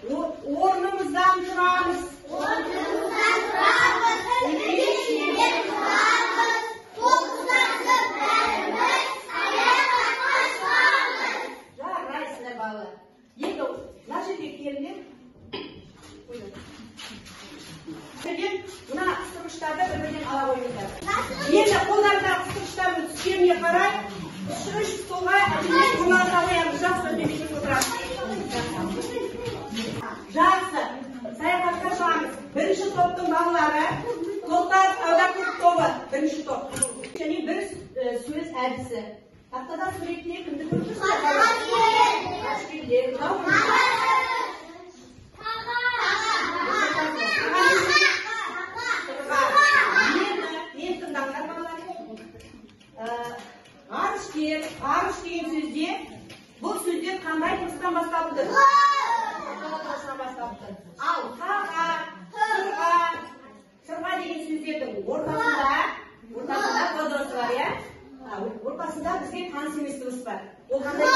Орнымыздан тұрамыз. Жарайсыздар балалар. Енді мына жерге келіңдер. Мына қыстырғыштарды бір-бірден ала қойыңыздар. Енді қолдардағы қыстырғыштардың түскеніне қарай үш столға әдемі қолдарына қоямыз. Жақсы өтемешек отырамыз. Жақсы. Саяхатқа шығамыз. Бірінші топтың балалары Тоқтар Аудакөк тобы. Бірінші топ. Және бір сөз әдісі. Тақтада суретте кімді көрсетесіздер? Арыш деген сөзде бұл сөздер қандай дыбыстан басталыпты? Дыбыстан басталыпты. Ал қаға, сырға деген сөздердің ортасында Қ дыбысы бар, иә? Ортасында бізге таныс емес дыбыс бар. Ол қандай?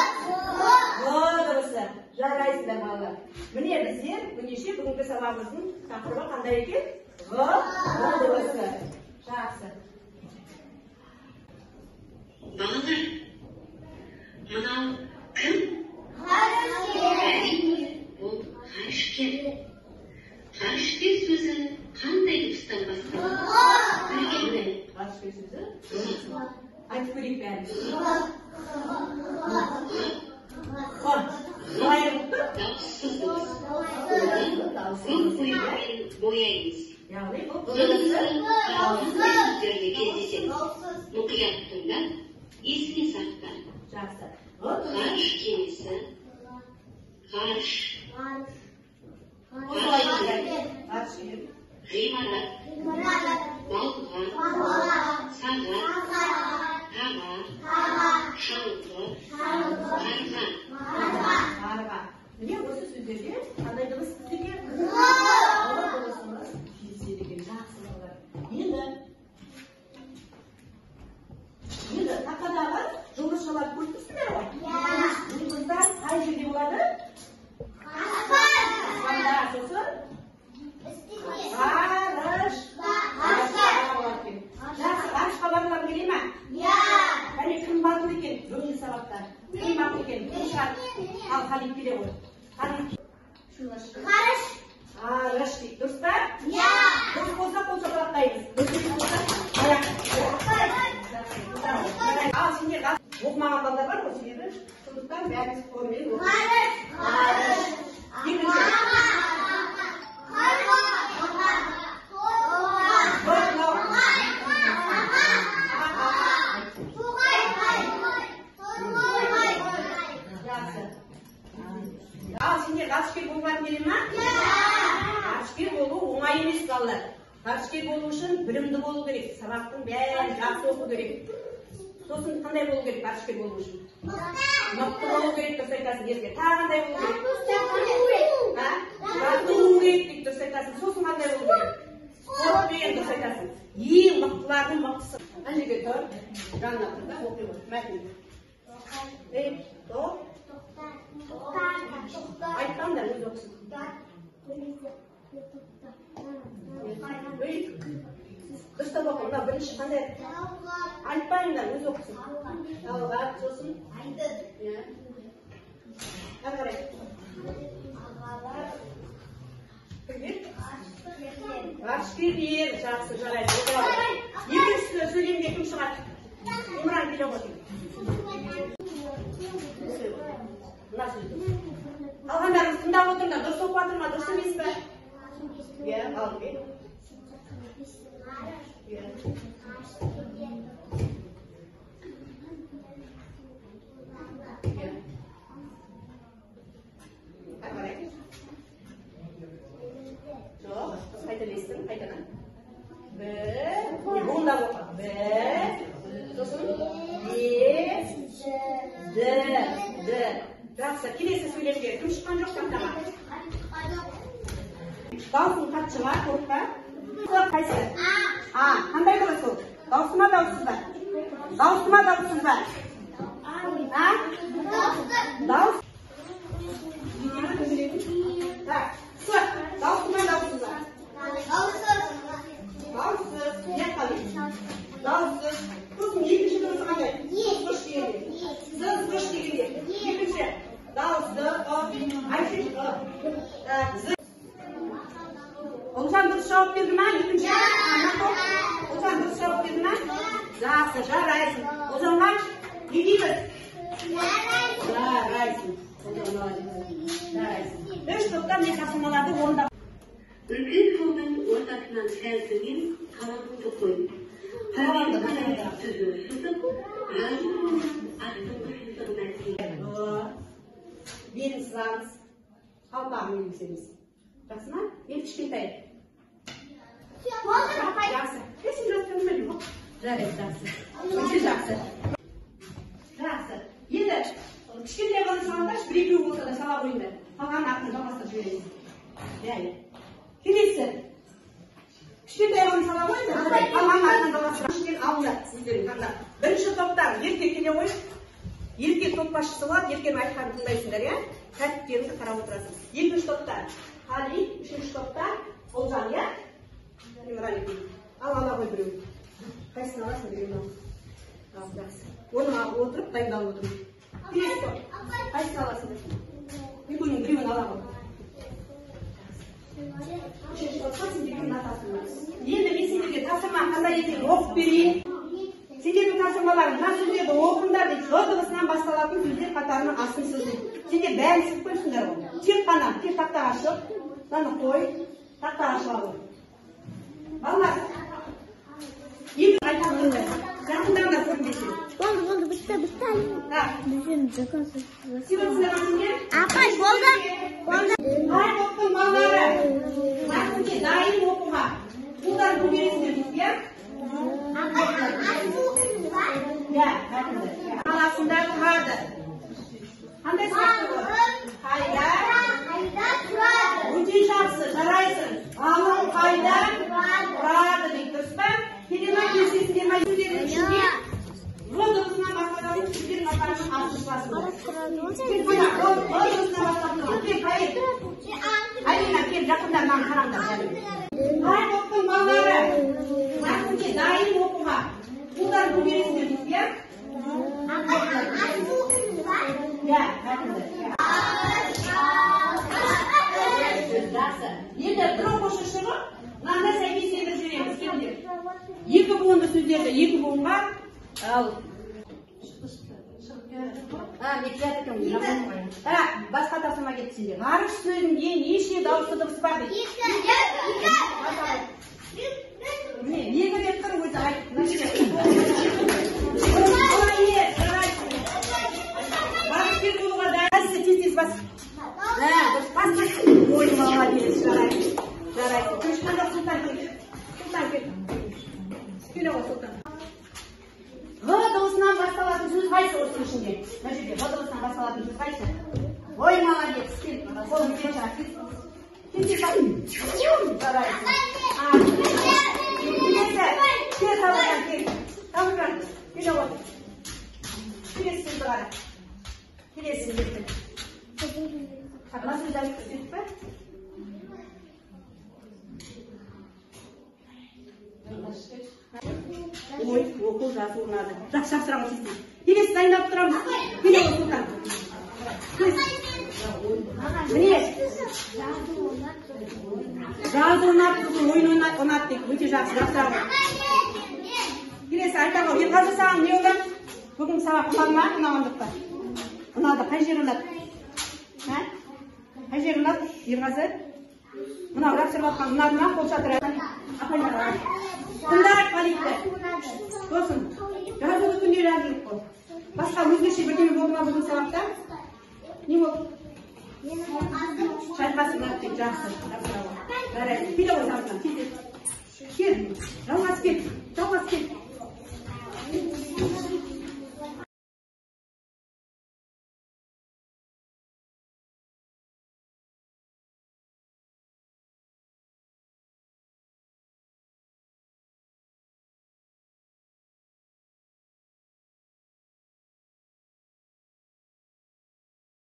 Қ дыбысы. Жарайсыздар балалар. Міне біздер бүгінгі сабағымыздың тақырыбы қандай екен? Қ дыбысы. Жақсы. Балалар, мынау кім? Бұл ғарышкер. Ғарышкер сөзі қандай дыбыстан басталады? Ғарышкер сөзі? Айтып көрейік бәріміз. Дауыссыз дыбыс. Бұл бояумен бояймыз. Яғни бұл сөздерде кездеседі. Мұқият тыңда, есіне сақта. жақсы. Ғарыш кемесі, ғарыш, ғимарат, балға, сағат, таға, шаңғы, қарға. Міне осы сөздерде қандай дыбыс екен? Дыбысымыз кездеседі екен. Жақсы балалар. Енді тақадағы жұлдызшаларды көріп тұрсыңдар ғой? Жұлдыздар қай жерде болады? Аспанда. Сосын? Ғарыш. Жақсы, ғарышқа барғылар келе ме? Кәне кім батыл екен? Бүгінгі сабақта. Кім батыл екен? Кім шығады? Ал Халид келе ғой. Ғарыш дейді. Дұрыс па? Дұрыс болса қол шапалақтаймыз. Ал сендер оқымаған балдар бар ғой, себебі сондықтан бәріміз қолмен оқимыз. Ал сендер ғарышкер болғыларың келе ме? Ғарышкер болу оңай емес балалар. Ғарышкер болу үшін білімді болу керек. Сабақтың бәрін жақсы оқу керек. Сосын қандай болу керек ғарышкер болу үшін? Мықты болу керек, дұрыс айтасың езге. Тағы қандай болу керек? Батылу керек дейді, дұрыс айтасың. Сосын қандай болу керек? Спорт деген дұрыс айтасың. Ең мықтылардың мықтысы. Ана жерге тұр. Жанына тұр да оқи ғой. Мәтін. Айтқанда өз оқысын. Дұрыстап оқы. Мына бірінші қандай? Айтпайыңдар, өз оқысын. Талғат, сосын? Әрі қарай. Ғарышкерлер. Жақсы, жарайды. Екіншісі сөйлемге кім шығады? Имран келе ғой. Мына сөзді. Алғандарыңыз тыңдап отырыңдар. Дұрыс оқып жатыр ма? Дұрыс емес пе? Иә, алып кел. Жоқ, қайталайсың, қайтадан. Бір, оңдап оқы. Бір, сосын, жақсы, келесі сөйлемге кім шыққан жоқ таңдама? Даусын қатшыға, қорыққа. Қайсы? Қандай болады сол? Даусы ма, даусыз ба? Даусы ма, даусыз ба? Дауыс? dұрыс жауап берді ма? Екінші. Озан дұрыс жауап берді ма? Жақсы, жарайсың. Озанға не дейміз? Жарайсың. Жарайсың. Үш топтан мен тапсырмаларды орындап. Үлкен жолдың ортасынан сәл төмен қаламыңды қой. Қаламды сөзі сызып, жазуын астыңғы сызығына тиіп. Белін сызамыз. Қалпағын елгіземіз. Жақсы ма? Мен кішкентай. Жақсы. Кесім жатқан білмейді ма? Жарайды, жақсы. Өте жақсы. Жақсы. Енді кішкентай ғана салыңдаршы, бір-екеу болса да сала қойыңдар. Қалғанын артын жалғастырып жіберіңіз. Бәрі. Келесі. Кішкентай ғана сала қойыңдар. Қалғанын артын жалғастырып жіберіңіз. Алыңдар сіздердің таңдап. Бірінші топтан еркек келе қойып, еркек топ басшысы болады, еркенің айтқанын тыңдайсыңдар, иә? Тәртіптеріңді қарап отырасың. Екінші топта Қали, үшінші топта Олжан, иә? Ала қой біреу. Қайсысын аласың біреуін ал. Жақсы. Оны отырып, дайындалып отырмын. Келесі топ. Қайсысын аласың? Екеуінің біреуін ала қой. Үшінші топта сен біреуін атасың. Енді мен сендерге тапсырма қандай екенін оқып берейін. Сендердің тапсырмаларың мына сөздерді оқыңдар дейді. Ж дыбысынан басталатын сөздер қатарының астын сызу. Сендер бәрін сызып қойсыңдар ғой. Тек тақтаға шығып, мынаны қой, тақтаға шыға қой. Балалар, екі айтамыңдар. Жақындаңдар көрінбесін. Болды, бітті. Бізден закон Сыйлықсыздар сендер? Апай, болды. Қай топтың балалары? Жақынде дайын оқуға. Қолдарын көтересіңдер дейсіз, иә? Иә, жақындар. Қаласында тұрады. Қандай сұрақты бұл? Қайда тұрады? Өте жақсы, жарайсың. Ғалым қайда тұрады дейді, дұрыс па? Келема келсесіңдер ма? Сөздердің ішінде Ж дыбысынан басталатын сөздердің қатарының астын сызасыңдар. Дыбысынан басталатын. Кел, Алина, кел, жақындар маған қараңдар. Қай топтың балалары? Жақынде дайын оқуға. Қолдарын көтересіңдер дейсіз, иә? Иә, жақындар. Жақсы. Енді бір оқушы шығып, мынандай сәйкестендіріп жібереміз, келіңдер. Екі буынды сөздерді екі буынға ал. Басқа тапсырма кетті сенде. Ғарыш сөзінде неше дауысты дыбыс бар дейді? Екі рет тұр өзі айт. Барып кел болуға дәрісі тез бас. Ой, молодец, жарайды. Көшканда Сұлтан кел. Келе ғой Сұлтан. Ғ дауысынан басталатын сөз қайсы осының ішінде? Мына жерде Ғ дауысынан басталатын сөз қайсы? Ой, молодец, кел. Қолын кел шығар. Кел. Жарайды. Кел, Талған, кел. Талған, келе ғой. Келесің бұғара. Келесің ертің. Мына сөзді айтып көрсетіп па? Ой, оқу жазу ұнады. Жақсы жапсырамыз сізді. Келесі дайындап тұрамыз. Келе ғой Сұлтан. Міне. Жазу ұнады, ойын ұнады дейді. Өте жақсы жапсырамыз. Келесі айтамын. Ерғазы саған не ұнады? Бүгін сабақ ұнады ма? Ұнағандықта. Ұнады. Қай жер ұнады? Қай жер ұнады? Ерғазы? Мынау жапсырып атқан ұнады ма? Қол шатырады. Тыңдар қалипті. Досым, жазуды күнде жазылып қой. Басқа өзгеше бірдеме болды ма бүгін сабақта? Не болды? Шайқасы ұнады деп жақсы. Жарайды. Келе ғой сабақтан. Кел. Жалғас кел.